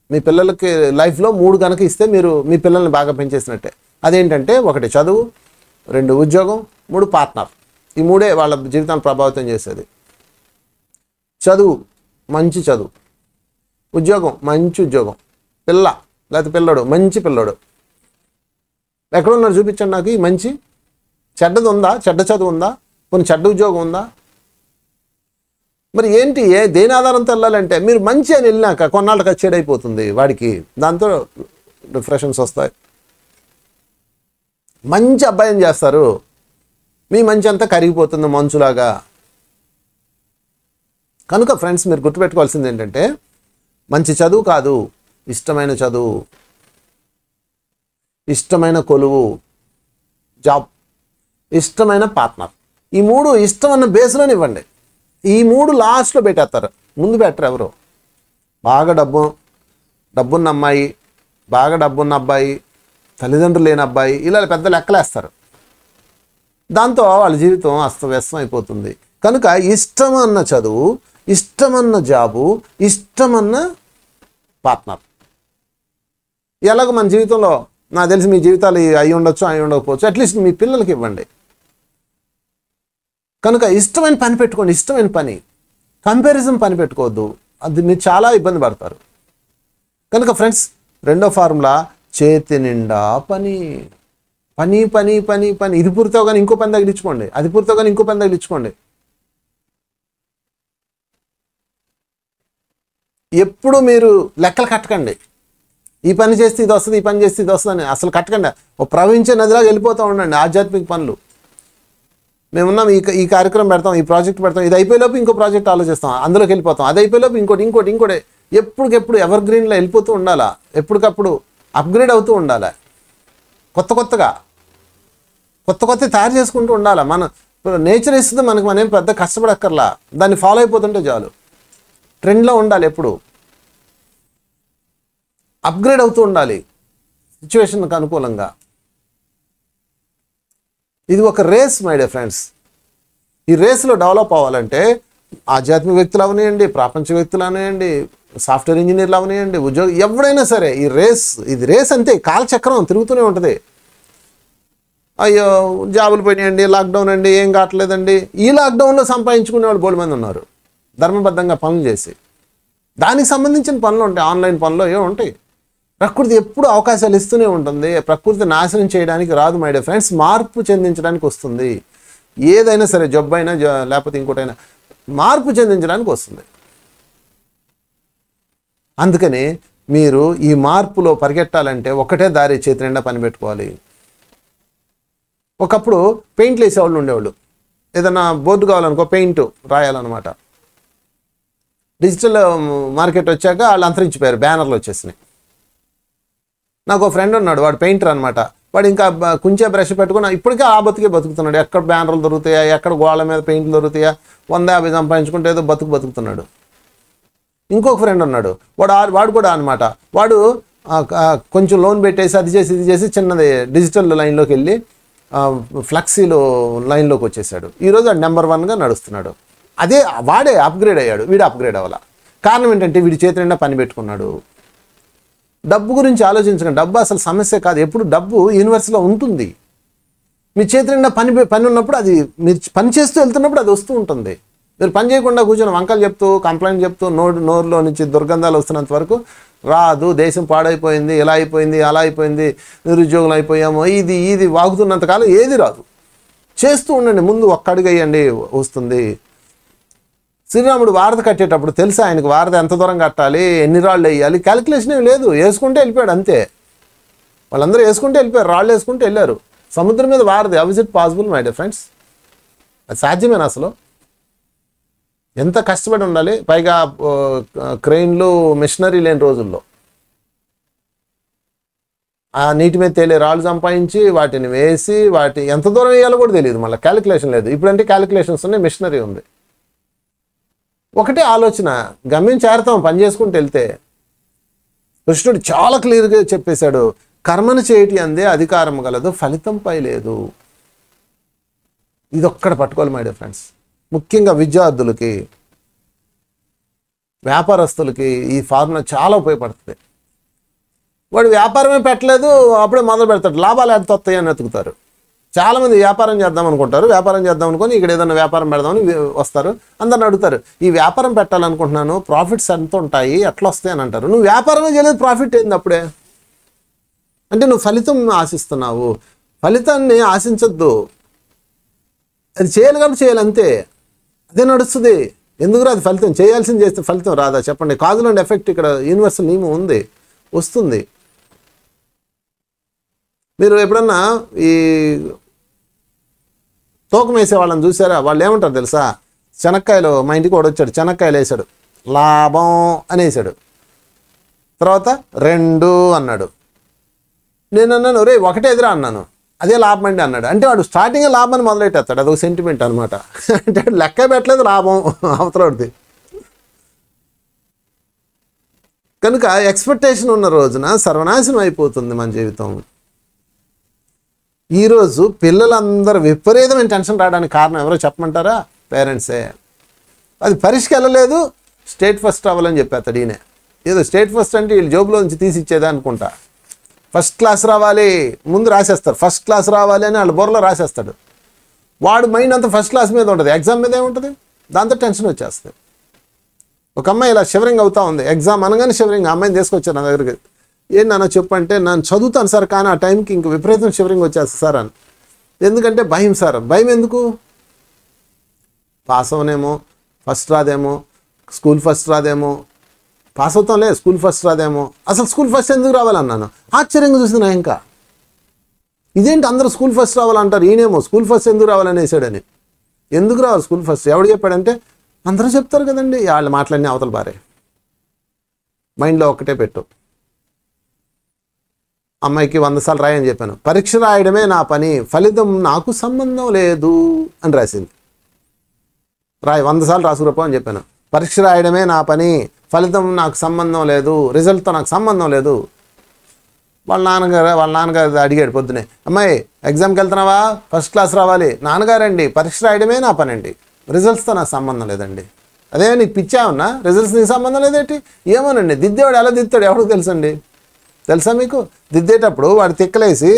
మీ పిల్లలకి లైఫ్లో 3 కనుక ఇస్తే మీరు మీ పిల్లల్ని బాగా పెంచేసినట్టే. అదేంటంటే 1 చదువు, 2 ఉద్యోగం, 3 పార్ట్నర్. ఈ 3 వాళ్ళ జీవితాన్ని ప్రభావితం చేసేది. చదువు, మంచి చదువు. ఉద్యోగం, మంచి ఉద్యోగం. లేకపోతే పిల్లడు, మంచి పిల్లడు. ఎక్కడున్నారు చూపించండి నాకు. ఈ మంచి చెడ్డది ఉందా? చెడ్డ చదువు ఉందా? కొన్ని చెడ్డ ఉద్యోగం ఉందా? మరి ఏంటి, దేని ఆధారంతో వెళ్ళాలంటే మీరు మంచి అని వెళ్ళినాక కొన్నాళ్ళకి చెడైపోతుంది వాడికి. దాంతో డిప్రెషన్స్ వస్తాయి. మంచి అబ్బాయిని చేస్తారు, మీ మంచి అంతా కరిగిపోతుంది మంచులాగా. కనుక ఫ్రెండ్స్, మీరు గుర్తుపెట్టుకోవాల్సింది ఏంటంటే, మంచి చదువు కాదు, ఇష్టమైన చదువు, ఇష్టమైన కొలువు, జాబ్, ఇష్టమైన పార్ట్నర్. ఈ 3 ఇష్టం అన్న బేస్లోనే ఇవ్వండి. ఈ 3 లాస్ట్లో పెట్టేస్తారు, ముందు పెట్టరు ఎవరు. బాగా డబ్బున్న అమ్మాయి, బాగా డబ్బున్న అబ్బాయి, తల్లిదండ్రులు లేని అబ్బాయి, ఇలా పెద్ద లెక్కలేస్తారు. దాంతో వాళ్ళ జీవితం అస్తవ్యస్తం అయిపోతుంది. కనుక ఇష్టమన్న చదువు, ఇష్టమన్న జాబు, ఇష్టమన్న పార్ట్నర్. ఎలాగో మన జీవితంలో నాకు తెలిసి మీ జీవితాలు అయి ఉండొచ్చు, అయి ఉండకపోవచ్చు, అట్లీస్ట్ మీ పిల్లలకి ఇవ్వండి. కనుక ఇష్టమైన పని పెట్టుకోండి, ఇష్టమైన పని. కంపారిజన్ పని పెట్టుకోవద్దు, అది మీరు చాలా ఇబ్బంది పడతారు. కనుక ఫ్రెండ్స్, 2వ ఫార్ములా చేతి నిండా పని. పని పని పని పని. ఇది పూర్తిగా కానీ ఇంకో పని తగిలించుకోండి, అది పూర్తిగా కానీ ఇంకో పని తగిలించుకోండి. ఎప్పుడు మీరు లెక్కలు కట్టకండి. ఈ పని చేస్తే ఇది వస్తుంది, ఈ పని చేస్తే ఇది వస్తుంది అని అసలు కట్టకండి. ఒక ప్రవహించే నదిలాగా వెళ్ళిపోతూ ఉండండి ఆధ్యాత్మిక పనులు. మేమున్నాం, ఈ కార్యక్రమం పెడతాం, ఈ ప్రాజెక్ట్ పెడతాం, ఇది అయిపోయేలోపు ఇంకో ప్రాజెక్ట్ ఆలోచిస్తాం, అందులోకి వెళ్ళిపోతాం, అది అయిపోయేలోపు ఇంకోటి ఎప్పటికెప్పుడు ఎవర్ గ్రీన్లో వెళ్ళిపోతూ ఉండాలా. ఎప్పటికప్పుడు అప్గ్రేడ్ అవుతూ ఉండాలి. కొత్తగా తయారు చేసుకుంటూ ఉండాలి. మన నేచర్ ఇస్తుంది మనకి, మనం పెద్ద కష్టపడక్కర్లా, దాన్ని ఫాలో అయిపోతుంటే చాలు. ట్రెండ్లో ఉండాలి, ఎప్పుడు అప్గ్రేడ్ అవుతూ ఉండాలి సిచ్యువేషన్కి అనుకూలంగా. ఇది ఒక రేస్ మై డియర్ ఫ్రెండ్స్. ఈ రేస్లో డెవలప్ అవ్వాలంటే ఆధ్యాత్మిక వ్యక్తులు అవనియండి, ప్రాపంచిక వ్యక్తులు అవనియండి, సాఫ్ట్వేర్ ఇంజనీర్లు అవనియండి, ఉద్యోగం, ఎవరైనా సరే ఈ ఇది రేస్ అంతే. కాలచక్రం తిరుగుతూనే ఉంటుంది. అయ్యో జాబులు పోయినాయండి, లాక్డౌన్ అండి, ఏం కావట్లేదండి. ఈ లాక్డౌన్లో సంపాదించుకునే వాళ్ళు బోల్డ్ మంది ఉన్నారు, ధర్మబద్ధంగా పనులు చేసి. దానికి సంబంధించిన పనులు ఉంటాయి, ఆన్లైన్ పనులు ఏమో ఉంటాయి. ప్రకృతి ఎప్పుడు అవకాశాలు ఇస్తూనే ఉంటుంది. ప్రకృతి నాశనం చేయడానికి రాదు మై డియర్ ఫ్రెండ్స్, మార్పు చెందించడానికి వస్తుంది. ఏదైనా సరే, జబ్బు అయినా లేకపోతే ఇంకోటైనా మార్పు చెందించడానికి వస్తుంది. అందుకని మీరు ఈ మార్పులో పరిగెట్టాలంటే ఒకటే దారి, చేతి నిండా పని పెట్టుకోవాలి. ఒకప్పుడు పెయింట్లు వేసేవాళ్ళు ఉండేవాళ్ళు. ఏదైనా బోర్డు కావాలనుకో పెయింట్ రాయాలన్నమాట. డిజిటల్ మార్కెట్ వచ్చాక వాళ్ళు అంతరించిపోయారు, బ్యానర్లు వచ్చేసినాయి. నాకు ఒక ఫ్రెండ్ ఉన్నాడు, వాడు పెయింటర్ అనమాట. వాడు ఇంకా కుంచే బ్రష్ పెట్టుకుని ఇప్పటికే ఆ బతికే బతుకుతున్నాడు. ఎక్కడ బ్యానర్లు దొరుకుతాయా, ఎక్కడ గోళ్ళ మీద పెయింట్లు దొరుకుతాయా, 150 సంపాదించుకుంటే ఏదో బతుకుతున్నాడు. ఇంకొక ఫ్రెండ్ ఉన్నాడు, వాడు కూడా అనమాట. వాడు కొంచెం లోన్ పెట్టేసి అది చేసి ఇది చేసి చిన్నది డిజిటల్ లైన్లోకి వెళ్ళి ఫ్లెక్సీలో లైన్లోకి వచ్చేసాడు. ఈరోజు అది నెంబర్ 1గా నడుస్తున్నాడు. అదే వాడే అప్గ్రేడ్ అయ్యాడు, వీడు అప్గ్రేడ్ అవ్వాల. కారణం ఏంటంటే వీడి చేతి నిండా పని పెట్టుకున్నాడు. డబ్బు గురించి ఆలోచించకండి, డబ్బు అసలు సమస్య కాదు. ఎప్పుడు డబ్బు యూనివర్స్లో ఉంటుంది. మీ చేతి నిండా పని ఉన్నప్పుడు, అది మీరు పని చేస్తూ వెళ్తున్నప్పుడు అది వస్తూ ఉంటుంది. మీరు పని చేయకుండా కూర్చొని వంకలు చెప్తూ కంప్లైంట్ చెప్తూ నోరులో నుంచి దుర్గంధాలు వస్తున్నంత వరకు రాదు. దేశం పాడైపోయింది, ఇలా అయిపోయింది, అలా అయిపోయింది, నిరుద్యోగులు అయిపోయాము, ఇది వాగుతున్నంతకాలం ఏది రాదు. చేస్తూ ఉండండి, ముందు ఒక్క అడుగు వేయండి, వస్తుంది. శ్రీరాముడు వారధి కట్టేటప్పుడు తెలుసా ఆయనకు వారధి ఎంత దూరం కట్టాలి, ఎన్ని రాళ్ళు వేయాలి, క్యాలిక్యులేషన్ ఏమి లేదు. వేసుకుంటే వెళ్ళిపోయాడు అంతే. వాళ్ళందరూ వేసుకుంటే వెళ్ళిపోయారు, రాళ్ళు వేసుకుంటే వెళ్ళారు. సముద్రం మీద వారధి. How is it possible my dear friends? అది సాధ్యమేనా అసలు? ఎంత కష్టపడి ఉండాలి. పైగా క్రెయిన్లు మిషనరీ లేని రోజుల్లో ఆ నీటి మీద తేలే రాళ్ళు సంపాదించి వాటిని వేసి ఎంత దూరం వేయాలో కూడా తెలియదు. మళ్ళీ క్యాలిక్యులేషన్ లేదు. ఇప్పుడంటే క్యాలిక్యులేషన్స్ ఉన్నాయి, మిషనరీ ఉంది. ఒకటే ఆలోచన, గమ్యం చేరతాం పని చేసుకుంటూ వెళ్తే. కృష్ణుడు చాలా క్లియర్గా చెప్పేశాడు, కర్మను చేయటి అందే అధికారం గలదు, ఫలితంపై లేదు. ఇది ఒక్కడ పట్టుకోవాలి మై డియర్ ఫ్రెండ్స్. ముఖ్యంగా విద్యార్థులకి, వ్యాపారస్తులకి ఈ ఫార్ములా చాలా ఉపయోగపడుతుంది. వాడు వ్యాపారమే పెట్టలేదు, అప్పుడే మొదలు పెడతాడు, లాభాలు ఎంత వస్తాయి అని వెతుకుతారు. చాలామంది వ్యాపారం చేద్దాం అనుకుంటారు, వ్యాపారం చేద్దాం అనుకొని ఇక్కడ ఏదైనా వ్యాపారం పెడదామని వస్తారు. అందరిని అడుగుతారు, ఈ వ్యాపారం పెట్టాలనుకుంటున్నాను, ప్రాఫిట్స్ ఎంత ఉంటాయి, ఎట్లా వస్తాయి అని అంటారు. నువ్వు వ్యాపారమే చేయలేదు, ప్రాఫిట్ ఏంది అప్పుడే? అంటే నువ్వు ఫలితం ఆశిస్తున్నావు. ఫలితాన్ని ఆశించొద్దు, అది చేయాలి కాబట్టి చేయాలి అంతే. అదే నడుస్తుంది. ఎందుకు రాదు ఫలితం? చేయాల్సింది చేస్తే ఫలితం రాదా చెప్పండి? కాజుల్ అండ్ ఎఫెక్ట్ ఇక్కడ యూనివర్సల్ నియమం ఉంది, వస్తుంది. మీరు ఎప్పుడన్నా ఈ తూకం వేసే వాళ్ళని చూసారా? వాళ్ళు ఏమంటారు తెలుసా? శనక్కాయలు, మా ఇంటికి వాడు వచ్చాడు, శనక్కాయలు వేసాడు, లాభం అనేసాడు. తర్వాత 2 అన్నాడు. నేను అన్నాను, రే ఒకటే ఎదురా అన్నాను. అదే లాభం అండి అన్నాడు. అంటే వాడు స్టార్టింగ్ లాభాన్ని మొదలెట్టేస్తాడు. అదొక సెంటిమెంట్ అనమాట. అంటే లెక్క పెట్టలేదు లాభం అవతలది. కనుక ఎక్స్పెక్టేషన్ ఉన్న రోజున సర్వనాశనం అయిపోతుంది మన జీవితం. ఈరోజు పిల్లలందరూ విపరీతమైన టెన్షన్ రావడానికి కారణం ఎవరో చెప్పమంటారా? పేరెంట్సే. అది పరీక్షకి వెళ్ళలేదు, స్టేట్ ఫస్ట్ అవ్వాలని చెప్పేస్తాడు ఈయన. ఏదో స్టేట్ ఫస్ట్ అంటే వీళ్ళు జోబులో నుంచి తీసి ఇచ్చేదా అనుకుంటా. ఫస్ట్ క్లాస్ రావాలి ముందు రాసేస్తారు, ఫస్ట్ క్లాస్ రావాలి అని వాళ్ళ బుర్రలో రాసేస్తాడు. వాడు మైండ్ అంతా ఫస్ట్ క్లాస్ మీద ఉంటుంది, ఎగ్జామ్ మీద ఏముంటుంది? దాంతో టెన్షన్ వచ్చేస్తుంది. ఒక అమ్మాయి ఇలా షివరింగ్ అవుతా ఉంది, ఎగ్జామ్ అనగానే షివరింగ్. ఆ అమ్మాయిని తీసుకొచ్చారు నా దగ్గరికి. ఏంటి నాన్న చెప్పంటే, నేను చదువుతాను సార్ కానీ ఆ టైంకి ఇంక విపరీతం షివరింగ్ వచ్చేస్తుంది సార్ అని. ఎందుకంటే భయం సార్. భయం ఎందుకు? పాస్ అవనేమో, ఫస్ట్ రాదేమో, స్కూల్ ఫస్ట్ రాదేమో. పాస్ అవుతాంలే, స్కూల్ ఫస్ట్ రాదేమో. అసలు స్కూల్ ఫస్ట్ ఎందుకు రావాలన్నాను. ఆశ్చర్యంగా చూస్తున్నా. ఇంకా ఇదేంటి అందరూ స్కూల్ ఫస్ట్ రావాలంటారు, ఈయనేమో స్కూల్ ఫస్ట్ ఎందుకు రావాలని వేసాడని. ఎందుకు రావాలి స్కూల్ ఫస్ట్? ఎవడు చెప్పాడంటే అందరూ చెప్తారు కదండి. వాళ్ళ మాటలన్నీ అవతల బారే. మైండ్లో ఒక్కటే పెట్టు. అమ్మాయికి 100 సార్లు రాయని చెప్పాను. పరీక్ష రాయడమే నా పని, ఫలితం నాకు సంబంధం లేదు అని రాసింది. 100 సార్లు రాసుకురపో అని చెప్పాను. పరీక్ష రాయడమే నా పని, ఫలితం నాకు సంబంధం లేదు, రిజల్ట్తో నాకు సంబంధం లేదు. వాళ్ళ నాన్నగారు అడిగాడు పొద్దునే, అమ్మాయి ఎగ్జామ్కి వెళ్తున్నావా? ఫస్ట్ క్లాస్ రావాలి. నాన్నగారండి పరీక్ష రాయడమే నా పని అండి, రిజల్ట్స్తో నాకు సంబంధం లేదండి. అదే నీకు పిచ్చా ఉన్నా, రిజల్ట్స్ నీకు సంబంధం లేదేంటి? ఏమోనండి, దిద్దేవాడు ఎలా దిద్దాడు ఎవరికి తెలుసండి? తెలుసా మీకు? దిద్దేటప్పుడు వాడు తిక్కలేసి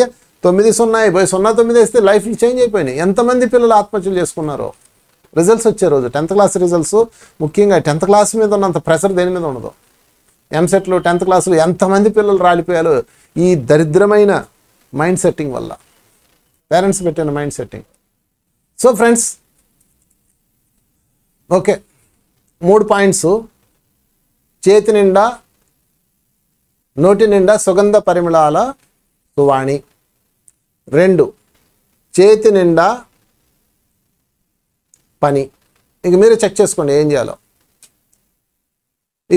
9-0 పోయి 0-9 వేస్తే లైఫ్లు చేంజ్ అయిపోయినాయి. ఎంతమంది పిల్లలు ఆత్మహత్యలు చేసుకున్నారో. రిజల్ట్స్ వచ్చే రోజు 10th క్లాస్ రిజల్ట్స్, ముఖ్యంగా 10th క్లాస్ మీద ఉన్నంత ప్రెషర్ దేని మీద ఉండదు. ఎంసెట్లు 10th క్లాసులు ఎంతమంది పిల్లలు రాలిపోయారు ఈ దరిద్రమైన మైండ్ సెట్టింగ్ వల్ల, పేరెంట్స్ పెట్టిన mind setting. So friends, okay, 3 points. చేతి నిండా నోటి నిండా సుగంధ పరిమళాల సువాణి. 2 చేతి నిండా పని. ఇక మీరు చెక్ చేసుకోండి ఏం చేయాలో.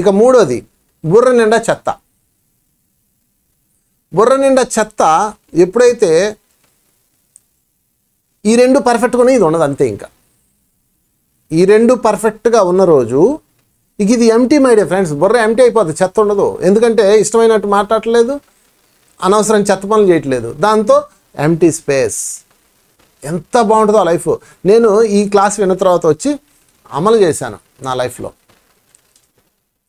ఇక 3వది బుర్ర నిండా చెత్త. బుర్ర నిండా చెత్త ఎప్పుడైతే ఈ 2 పర్ఫెక్ట్గానే ఇది ఉండదు అంతే. ఇంకా ఈ 2 పర్ఫెక్ట్గా ఉన్న రోజు ఇక ఇది ఎంటీ మై డియర్ ఫ్రెండ్స్. బుర్ర ఎంటీ అయిపోతుంది, చెత్త ఉండదు. ఎందుకంటే ఇష్టమైనట్టు మాట్లాడట్లేదు, అనవసరం చెత్త పనులు చేయట్లేదు, దాంతో ఎంటీ స్పేస్. ఎంత బాగుంటుందో లైఫ్. నేను ఈ క్లాస్ విన్న తర్వాత వచ్చి అమలు చేశాను నా లైఫ్లో.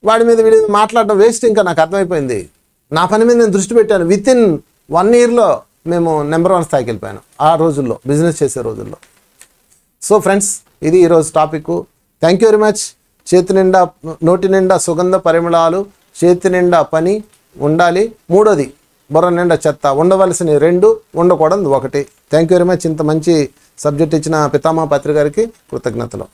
వాడి మీద వీడి మాట్లాడడం వేస్ట్. ఇంకా నాకు అర్థమైపోయింది. నా పని మీద నేను దృష్టి పెట్టాను. వితిన్ 1 ఇయర్లో మేము నెంబర్ 1 స్థాయికి వెళ్ళిపోయాను ఆ రోజుల్లో, బిజినెస్ చేసే రోజుల్లో. సో ఫ్రెండ్స్, ఇది ఈరోజు topic. Thank you very much. చేతి నిండా నోటి నిండా సుగంధ పరిమళాలు, చేతి నిండా పని ఉండాలి. 3వది బుర్ర నిండా చెత్త. ఉండవలసినవి 2, ఉండకూడదు 1. Thank you very much. ఇంత మంచి సబ్జెక్ట్ ఇచ్చిన పితామహ పత్రి గారికి కృతజ్ఞతలు.